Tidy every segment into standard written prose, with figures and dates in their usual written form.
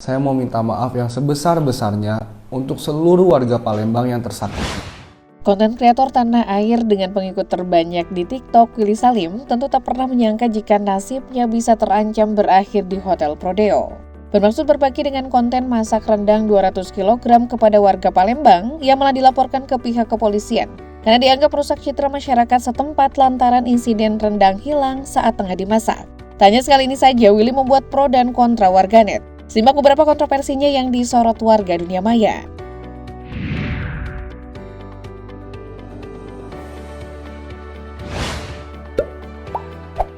saya mau minta maaf yang sebesar-besarnya untuk seluruh warga Palembang yang tersakiti. Konten kreator tanah air dengan pengikut terbanyak di TikTok, Willy Salim, tentu tak pernah menyangka jika nasibnya bisa terancam berakhir di Hotel Prodeo. Bermaksud berbagi dengan konten masak rendang 200 kg kepada warga Palembang, ia malah dilaporkan ke pihak kepolisian karena dianggap merusak citra masyarakat setempat lantaran insiden rendang hilang saat tengah dimasak. Tanya sekali ini saja, Willy membuat pro dan kontra warganet. Simak beberapa kontroversinya yang disorot warga dunia maya.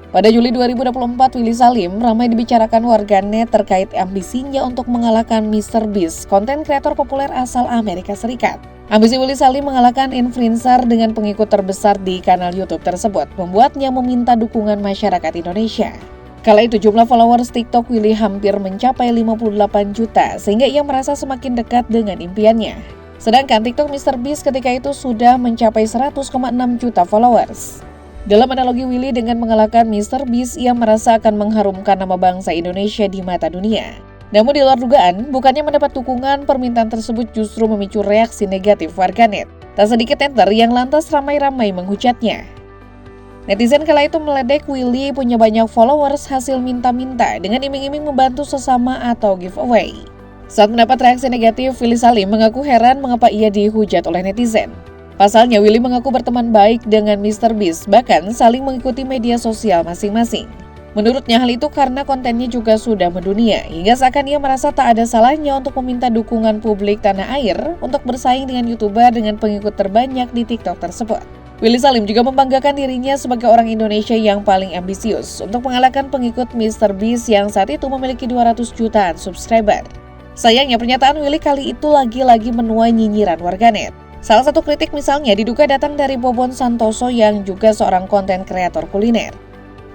Pada Juli 2024, Willy Salim ramai dibicarakan warganet terkait ambisinya untuk mengalahkan Mr. Beast, konten kreator populer asal Amerika Serikat. Ambisi Willy Salim mengalahkan influencer dengan pengikut terbesar di kanal YouTube tersebut, membuatnya meminta dukungan masyarakat Indonesia. Kala itu jumlah followers TikTok Willy hampir mencapai 58 juta, sehingga ia merasa semakin dekat dengan impiannya. Sedangkan TikTok Mr. Beast ketika itu sudah mencapai 100,6 juta followers. Dalam analogi Willy dengan mengalahkan Mr. Beast, ia merasa akan mengharumkan nama bangsa Indonesia di mata dunia. Namun di luar dugaan, bukannya mendapat dukungan, permintaan tersebut justru memicu reaksi negatif warganet. Tak sedikit netizen yang lantas ramai-ramai menghujatnya. Netizen kala itu meledek Willy punya banyak followers hasil minta-minta dengan iming-iming membantu sesama atau giveaway. Saat mendapat reaksi negatif, Willy Salim mengaku heran mengapa ia dihujat oleh netizen. Pasalnya, Willy mengaku berteman baik dengan Mr. Beast, bahkan saling mengikuti media sosial masing-masing. Menurutnya hal itu karena kontennya juga sudah mendunia, hingga seakan ia merasa tak ada salahnya untuk meminta dukungan publik tanah air untuk bersaing dengan YouTuber dengan pengikut terbanyak di TikTok tersebut. Willy Salim juga membanggakan dirinya sebagai orang Indonesia yang paling ambisius untuk mengalahkan pengikut Mr. Beast yang saat itu memiliki 200 jutaan subscriber. Sayangnya pernyataan Willy kali itu lagi-lagi menuai nyinyiran warganet. Salah satu kritik misalnya diduga datang dari Bobon Santoso yang juga seorang konten kreator kuliner.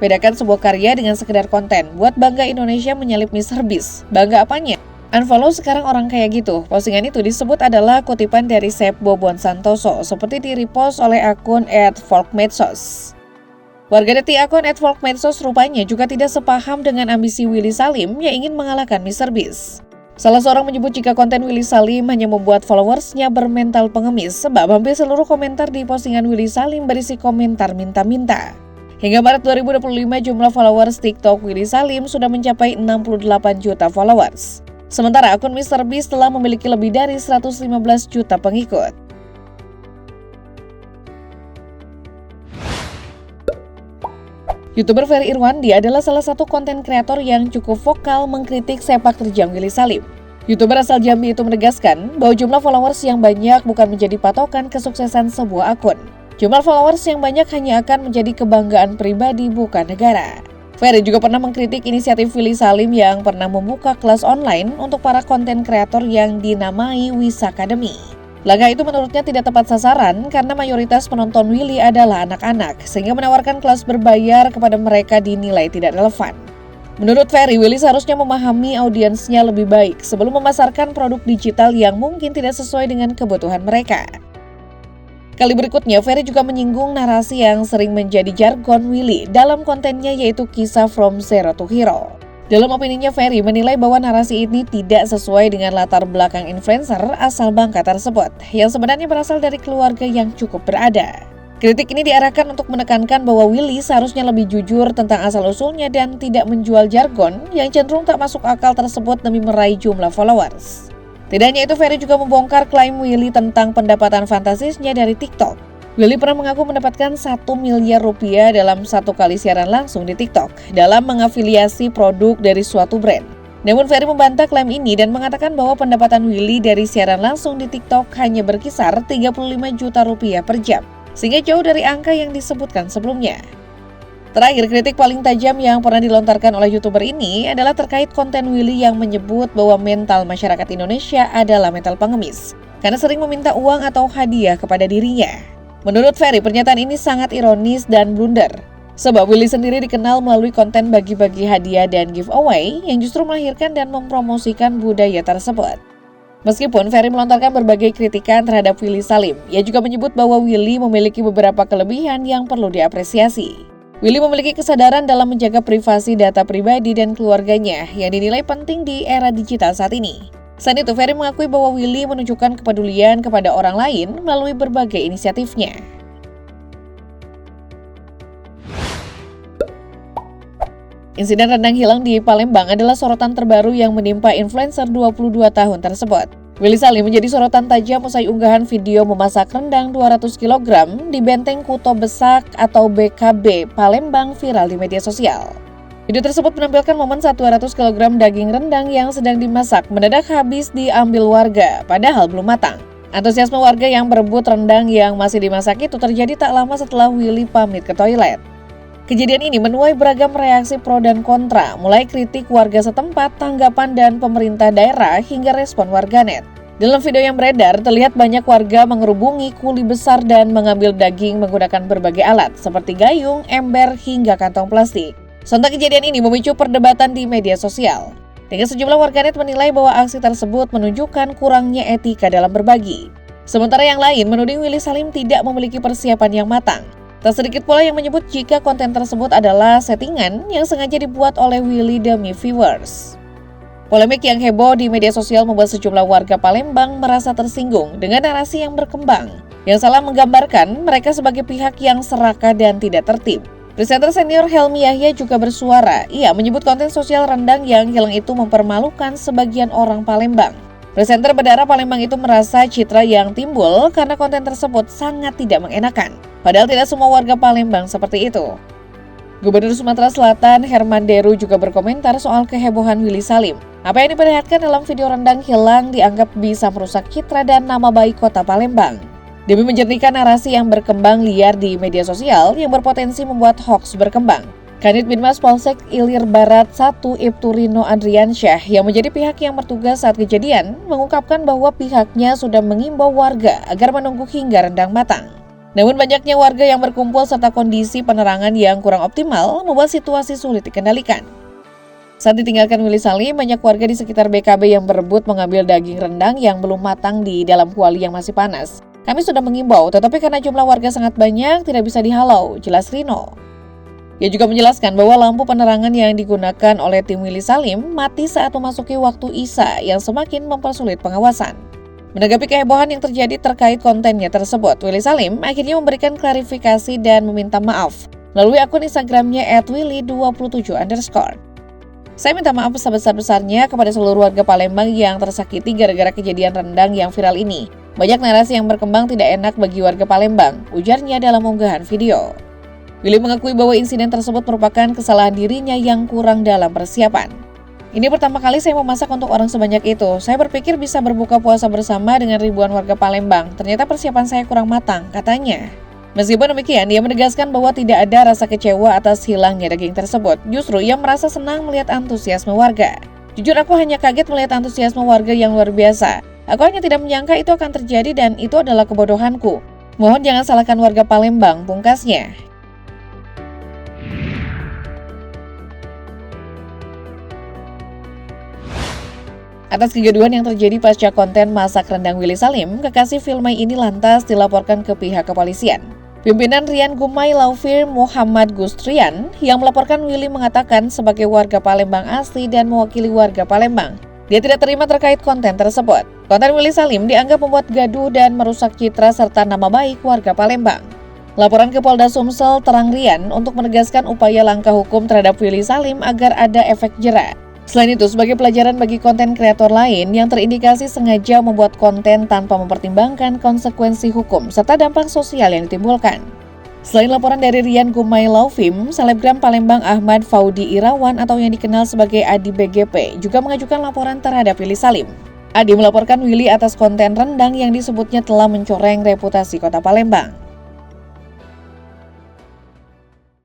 Bedakan sebuah karya dengan sekedar konten, buat bangga Indonesia menyalip Mr. Beast. Bangga apanya? Unfollow sekarang orang kayak gitu. Postingan itu disebut adalah kutipan dari Chef Bobon Santoso, seperti di-repost oleh akun @folkmedsos. Warganet di akun @folkmedsos rupanya juga tidak sepaham dengan ambisi Willy Salim yang ingin mengalahkan Mr. Beast. Salah seorang menyebut jika konten Willy Salim hanya membuat followersnya bermental pengemis sebab hampir seluruh komentar di postingan Willy Salim berisi komentar minta-minta. Hingga Maret 2025 jumlah followers TikTok Willy Salim sudah mencapai 68 juta followers. Sementara akun Mr. Beast telah memiliki lebih dari 115 juta pengikut. YouTuber Ferry Irwandi adalah salah satu konten kreator yang cukup vokal mengkritik sepak terjang Willy Salim. YouTuber asal Jambi itu menegaskan bahwa jumlah followers yang banyak bukan menjadi patokan kesuksesan sebuah akun. Jumlah followers yang banyak hanya akan menjadi kebanggaan pribadi bukan negara. Ferry juga pernah mengkritik inisiatif Willy Salim yang pernah membuka kelas online untuk para konten kreator yang dinamai Wisacademy. Langkah itu menurutnya tidak tepat sasaran karena mayoritas penonton Willy adalah anak-anak, sehingga menawarkan kelas berbayar kepada mereka dinilai tidak relevan. Menurut Ferry, Willy seharusnya memahami audiensnya lebih baik sebelum memasarkan produk digital yang mungkin tidak sesuai dengan kebutuhan mereka. Kali berikutnya, Ferry juga menyinggung narasi yang sering menjadi jargon Willy dalam kontennya yaitu kisah From Zero to Hero. Dalam opininya, Ferry menilai bahwa narasi ini tidak sesuai dengan latar belakang influencer asal Bangka tersebut, yang sebenarnya berasal dari keluarga yang cukup berada. Kritik ini diarahkan untuk menekankan bahwa Willy seharusnya lebih jujur tentang asal-usulnya dan tidak menjual jargon yang cenderung tak masuk akal tersebut demi meraih jumlah followers. Tidak hanya itu, Ferry juga membongkar klaim Willy tentang pendapatan fantasisnya dari TikTok. Willy pernah mengaku mendapatkan 1 miliar rupiah dalam satu kali siaran langsung di TikTok dalam mengafiliasi produk dari suatu brand. Namun Ferry membantah klaim ini dan mengatakan bahwa pendapatan Willy dari siaran langsung di TikTok hanya berkisar 35 juta rupiah per jam, sehingga jauh dari angka yang disebutkan sebelumnya. Terakhir, kritik paling tajam yang pernah dilontarkan oleh YouTuber ini adalah terkait konten Willy yang menyebut bahwa mental masyarakat Indonesia adalah mental pengemis, karena sering meminta uang atau hadiah kepada dirinya. Menurut Ferry, pernyataan ini sangat ironis dan blunder. Sebab Willy sendiri dikenal melalui konten bagi-bagi hadiah dan giveaway yang justru melahirkan dan mempromosikan budaya tersebut. Meskipun Ferry melontarkan berbagai kritikan terhadap Willy Salim, ia juga menyebut bahwa Willy memiliki beberapa kelebihan yang perlu diapresiasi. Willy memiliki kesadaran dalam menjaga privasi data pribadi dan keluarganya yang dinilai penting di era digital saat ini. Selain itu, Ferry mengakui bahwa Willy menunjukkan kepedulian kepada orang lain melalui berbagai inisiatifnya. Insiden rendang hilang di Palembang adalah sorotan terbaru yang menimpa influencer 22 tahun tersebut. Willy Salim menjadi sorotan tajam usai unggahan video memasak rendang 200 kg di Benteng Kuto Besak atau BKB Palembang viral di media sosial. Video tersebut menampilkan momen 100 kg daging rendang yang sedang dimasak mendadak habis diambil warga, padahal belum matang. Antusiasme warga yang berebut rendang yang masih dimasak itu terjadi tak lama setelah Willy pamit ke toilet. Kejadian ini menuai beragam reaksi pro dan kontra, mulai kritik warga setempat, tanggapan dan pemerintah daerah hingga respon warganet. Dalam video yang beredar, terlihat banyak warga mengerubungi kuli besar dan mengambil daging menggunakan berbagai alat, seperti gayung, ember, hingga kantong plastik. Sontak kejadian ini memicu perdebatan di media sosial. Dengan sejumlah warganet menilai bahwa aksi tersebut menunjukkan kurangnya etika dalam berbagi. Sementara yang lain menuding Willy Salim tidak memiliki persiapan yang matang. Tak sedikit pula yang menyebut jika konten tersebut adalah settingan yang sengaja dibuat oleh Willy demi viewers. Polemik yang heboh di media sosial membuat sejumlah warga Palembang merasa tersinggung dengan narasi yang berkembang, yang salah menggambarkan mereka sebagai pihak yang serakah dan tidak tertib. Presenter senior Helmi Yahya juga bersuara, ia menyebut konten sosial rendang yang hilang itu mempermalukan sebagian orang Palembang. Presenter berdarah Palembang itu merasa citra yang timbul karena konten tersebut sangat tidak mengenakan. Padahal tidak semua warga Palembang seperti itu. Gubernur Sumatera Selatan Herman Deru juga berkomentar soal kehebohan Willy Salim. Apa yang diperlihatkan dalam video rendang hilang dianggap bisa merusak citra dan nama baik kota Palembang. Demi menjernihkan narasi yang berkembang liar di media sosial yang berpotensi membuat hoaks berkembang. Kanit Binmas Polsek Ilir Barat 1 Ibtu Rino Adriansyah yang menjadi pihak yang bertugas saat kejadian mengungkapkan bahwa pihaknya sudah mengimbau warga agar menunggu hingga rendang matang. Namun banyaknya warga yang berkumpul serta kondisi penerangan yang kurang optimal membuat situasi sulit dikendalikan. Saat ditinggalkan Willy Salim, banyak warga di sekitar BKB yang berebut mengambil daging rendang yang belum matang di dalam kuali yang masih panas. Kami sudah mengimbau, tetapi karena jumlah warga sangat banyak tidak bisa dihalau, jelas Rino. Ia juga menjelaskan bahwa lampu penerangan yang digunakan oleh tim Willy Salim mati saat memasuki waktu Isya yang semakin mempersulit pengawasan. Menanggapi kehebohan yang terjadi terkait kontennya tersebut, Willy Salim akhirnya memberikan klarifikasi dan meminta maaf melalui akun Instagramnya @willy27_. Saya minta maaf sebesar-besarnya kepada seluruh warga Palembang yang tersakiti gara-gara kejadian rendang yang viral ini. Banyak narasi yang berkembang tidak enak bagi warga Palembang, ujarnya dalam unggahan video. Willy mengakui bahwa insiden tersebut merupakan kesalahan dirinya yang kurang dalam persiapan. Ini pertama kali saya memasak untuk orang sebanyak itu. Saya berpikir bisa berbuka puasa bersama dengan ribuan warga Palembang. Ternyata persiapan saya kurang matang, katanya. Meskipun demikian, ia menegaskan bahwa tidak ada rasa kecewa atas hilangnya daging tersebut. Justru ia merasa senang melihat antusiasme warga. Jujur aku hanya kaget melihat antusiasme warga yang luar biasa. Aku hanya tidak menyangka itu akan terjadi dan itu adalah kebodohanku. Mohon jangan salahkan warga Palembang, pungkasnya. Atas kegaduhan yang terjadi pasca konten masak rendang Willy Salim, kekasih Filmai ini lantas dilaporkan ke pihak kepolisian. Pimpinan Rian Gumai Law Firm Muhammad Gustrian yang melaporkan Willy mengatakan sebagai warga Palembang asli dan mewakili warga Palembang. Dia tidak terima terkait konten tersebut. Konten Willy Salim dianggap membuat gaduh dan merusak citra serta nama baik warga Palembang. Laporan ke Polda Sumsel terang Rian untuk menegaskan upaya langkah hukum terhadap Willy Salim agar ada efek jera. Selain itu, sebagai pelajaran bagi konten kreator lain yang terindikasi sengaja membuat konten tanpa mempertimbangkan konsekuensi hukum serta dampak sosial yang ditimbulkan. Selain laporan dari Rian Gumai Law Firm, selebgram Palembang Ahmad Faudi Irawan atau yang dikenal sebagai Adi BGP juga mengajukan laporan terhadap Willy Salim. Adi melaporkan Willy atas konten rendang yang disebutnya telah mencoreng reputasi kota Palembang.